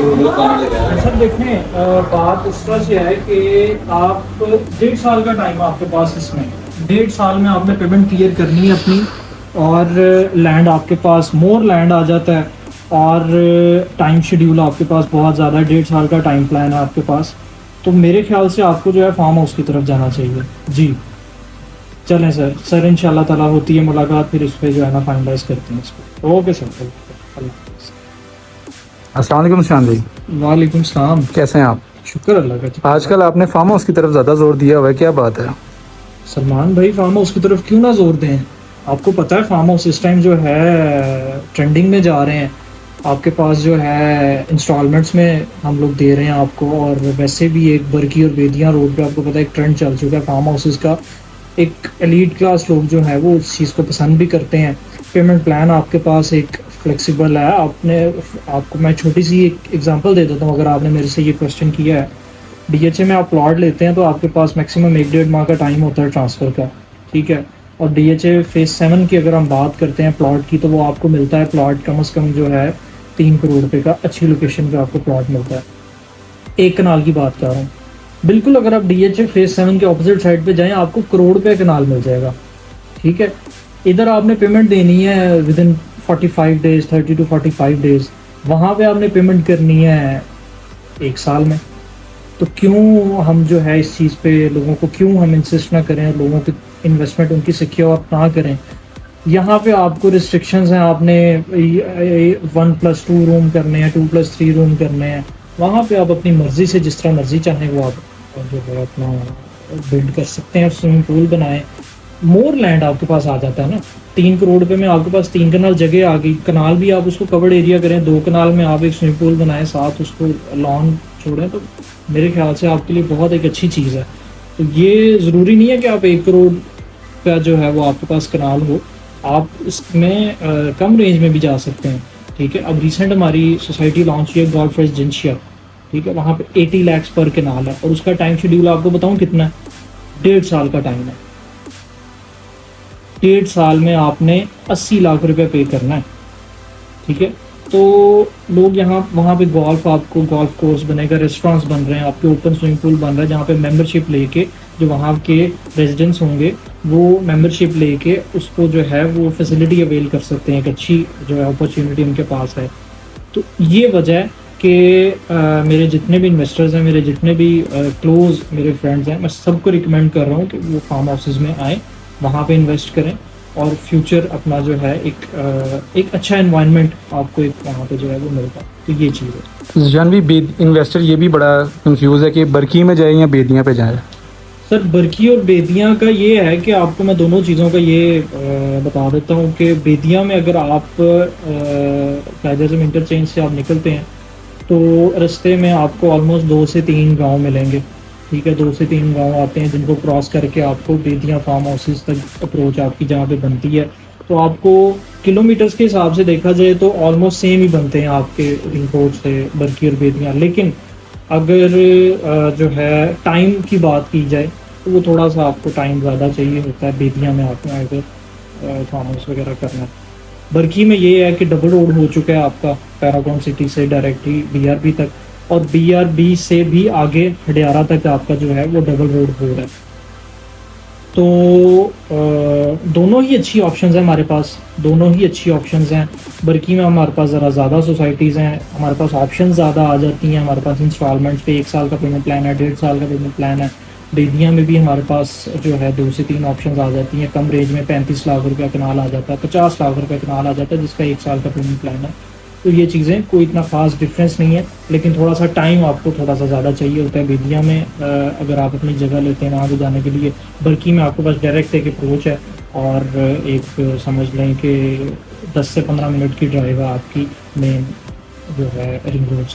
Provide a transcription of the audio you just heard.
Sir देखें, बात इस तरह से है कि आप 1.5 साल का टाइम है आपके पास। इसमें 1.5 साल में आपने पेमेंट क्लियर करनी है अपनी, और लैंड आपके पास मोर लैंड आ जाता है, और टाइम शेड्यूल आपके पास बहुत ज़्यादा है। 1.5 साल का टाइम प्लान है आपके पास। तो मेरे ख्याल से आपको जो है फार्म हाउस की तरफ जाना चाहिए। जी चलें सर इंशाल्लाह ताला होती है मुलाकात, फिर इस पर जो है ना फाइनलाइज करते हैं इसको। ओके सर, अल्लाह हाफ़िज़। अस्सलाम वालेकुम शान जी। वालेकुम सलाम। कैसे हैं आप? शुक्र अल्लाह का जी। आजकल आपने फार्म हाउस की तरफ ज़्यादा जोर दिया हुआ है, क्या बात है? सलमान भाई, फार्म हाउस की तरफ क्यों ना जोर दें? आपको पता है फार्म हाउस इस टाइम जो है ट्रेंडिंग में जा रहे हैं। आपके पास जो है इंस्टॉलमेंट्स में हम लोग दे रहे हैं आपको, और वैसे भी एक बरकी और बेदियाँ रोड पे आपको पता है एक ट्रेंड चल चुका है फार्म हाउसेस का। एक एलीट क्लास लोग जो है वो उस चीज़ को पसंद भी करते हैं। पेमेंट प्लान आपके पास एक फ्लेक्सिबल है। आपको मैं छोटी सी एक एग्जांपल दे देता हूँ। अगर आपने मेरे से ये क्वेश्चन किया है, डीएचए में आप प्लॉट लेते हैं तो आपके पास मैक्सिमम 1-1.5 माह का टाइम होता है ट्रांसफ़र का, ठीक है। और डीएचए फेज़ 7 की अगर हम बात करते हैं प्लॉट की, तो वो आपको मिलता है प्लॉट कम से कम जो है 3 करोड़ रुपये का, अच्छी लोकेशन पे आपको प्लॉट मिलता है। 1 कनाल की बात कर रहा हूँ। बिल्कुल अगर आप डीएचए फेज़ 7 के ऑपोजिट साइड पे जाएं, आपको करोड़ रुपये कनाल मिल जाएगा, ठीक है। इधर आपने पेमेंट देनी है with in 45 days, 30 to 45 days. वहाँ पे आपने पेमेंट करनी है 1 साल में। तो क्यों हम जो है इस चीज़ पे लोगों को क्यों हम इंसिस्ट ना करें, लोगों की इन्वेस्टमेंट उनकी सिक्योर ना करें। यहाँ पे आपको रिस्ट्रिक्शंस हैं, आपने 1+2 रूम करने हैं, 2+3 रूम करने हैं। वहाँ पे आप अपनी मर्ज़ी से जिस तरह मर्ज़ी चाहें वो आप जो है अपना बिल्ड कर सकते हैं। स्विमिंग पूल बनाएं। मोर लैंड आपके पास आ जाता है ना। 3 करोड़ रुपए में आपके पास 3 कनाल जगह आ गई। कनाल भी आप उसको कवर्ड एरिया करें, 2 कनाल में आप एक स्विमिंग पूल बनाएं, साथ उसको लॉन छोड़ें, तो मेरे ख्याल से आपके लिए बहुत एक अच्छी चीज़ है। तो ये ज़रूरी नहीं है कि आप 1 करोड़ का जो है वो आपके पास कनाल हो। आप इसमें कम रेंज में भी जा सकते हैं, ठीक है। अब रिसेंट हमारी सोसाइटी लॉन्च हुई है गॉड रेजिडेंशिया, ठीक है। वहाँ पे 80 लाख पर कनाल है, और उसका टाइम शेड्यूल आपको बताऊँ कितना है? 1.5 साल का टाइम है। 1.5 साल में आपने 80 लाख रुपए पे करना है, ठीक है। तो लोग यहाँ वहाँ पे आपको गोल्फ कोर्स बनेगा, रेस्टोरेंट्स बन रहे हैं, आपके ओपन स्विमिंग पूल बन रहा है, जहाँ पे मेंबरशिप लेके जो वहाँ के रेजिडेंट्स होंगे वो मेंबरशिप लेके उसको जो है वो फैसिलिटी अवेल कर सकते हैं। एक अच्छी जो है अपॉर्चुनिटी उनके पास है। तो ये वजह है कि मेरे जितने भी इन्वेस्टर्स हैं, मेरे जितने भी क्लोज मेरे फ्रेंड्स हैं, मैं सबको रिकमेंड कर रहा हूँ कि वो फार्म हाउसेज में आएँ, वहाँ पे इन्वेस्ट करें, और फ्यूचर अपना जो है एक अच्छा एनवायरनमेंट आपको एक वहाँ पे जो है वो मिलता है। तो ये चीज़ है। जानवी इन्वेस्टर ये भी बड़ा कंफ्यूज है कि बरकी में जाए या बेदियाँ पे जाए। सर बरकी और बेदियाँ का ये है कि आपको मैं दोनों चीज़ों का ये बता देता हूँ कि बेदियाँ में अगर आप कायदे से इंटरचेंज से आप निकलते हैं तो रास्ते में आपको ऑलमोस्ट 2 से 3 गांव मिलेंगे, ठीक है। 2 से 3 गांव आते हैं जिनको क्रॉस करके आपको बेदियाँ फार्म हाउसेज तक अप्रोच आपकी जहाँ पे बनती है। तो आपको किलोमीटर्स के हिसाब से देखा जाए तो ऑलमोस्ट सेम ही बनते हैं आपके रिंग रोड से बरकी और बेदियाँ। लेकिन अगर जो है टाइम की बात की जाए तो वो थोड़ा सा आपको टाइम ज़्यादा चाहिए होता है बेदियाँ में आपने अगर फार्म हाउस वगैरह करना है। बरकी में ये है कि डबल रोड हो चुका है आपका पैरागॉन सिटी से डायरेक्टली बीआरबी तक, और बीआरबी से भी आगे हडियारा तक आपका जो है वो डबल रोड हो रहा है। तो दोनों ही अच्छी ऑप्शंस हैं हमारे पास, दोनों ही अच्छी ऑप्शंस हैं। बरकी में हमारे पास ज़रा ज़्यादा सोसाइटीज़ हैं, हमारे पास ऑप्शन ज़्यादा आ जाती हैं। हमारे पास इंस्टॉलमेंट्स पे 1 साल का पेमेंट प्लान है, 1.5 साल का पेमेंट प्लान है। बेदियाँ में भी हमारे पास जो है 2 से 3 ऑप्शन आ जाती हैं। कम रेंज में 35 लाख रुपये कनाल आ जाता है, 50 लाख रुपये कनाल आ जाता है, जिसका 1 साल का पेमेंट प्लान है। तो ये चीज़ें कोई इतना खास डिफरेंस नहीं है, लेकिन थोड़ा सा टाइम आपको थोड़ा सा ज़्यादा चाहिए होता है बेदियाँ में। अगर आप अपनी जगह लेते हैं वहाँ पे जाने के लिए। बल्कि में आपके पास डायरेक्ट एक अप्रोच है, और एक समझ लें कि 10 से 15 मिनट की ड्राइव है आपकी मेन जो है रिंग रोड।